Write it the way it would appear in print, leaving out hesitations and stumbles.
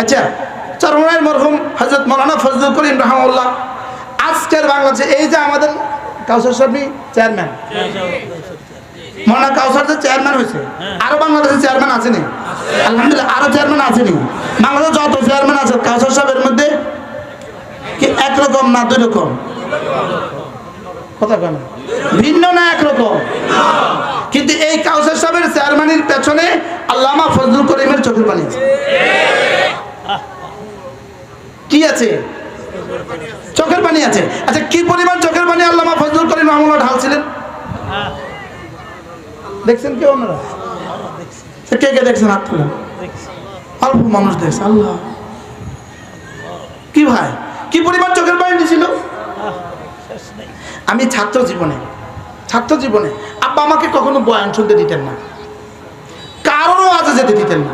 আচ্ছা, চরমনাইয়ের মরহুম হযরত মাওলানা ফজলুল করিম রাহমাহুল্লাহ আজকের বাংলাদেশে এই যে আমাদের কাউসার সাহেব চেয়ারম্যান, মাওলানা কাউসার যে চেয়ারম্যান হয়েছে, আরো বাংলাদেশের চেয়ারম্যান আসেনি? আলহামদুলিল্লাহ, আরো চেয়ারম্যান আসেনি? বাংলাদেশে যত চেয়ারম্যান আছে কাউসার সাহেবের মধ্যে কি একরকম না দুই রকম? কথা কেন ভিন্ন না একরকম? কিন্তু এই কাউসার সাহেবের চেয়ারম্যানের পেছনে আল্লামা ফজলুল করিমের চোখের পানি আছে। কি আছে? চোখের পানি আছে। আচ্ছা, কি পরিমাণ চোখের পানি আল্লামা ফজলুল করিম রাহমাহুল্লাহ ঢালছিলেন দেখছেন কেউ? আপনারা কে কে দেখছেন? হাত তুলেন। অল্প মানুষ দেখছে। আল্লাহ, কি ভাই, কি পরিমাণ চোখের পানি দিছিল! আমি ছাত্র জীবনে আব্বা আমাকে কখনো বয়ান শুনতে দিতেন না, কারোরও আজে যেতে দিতেন না।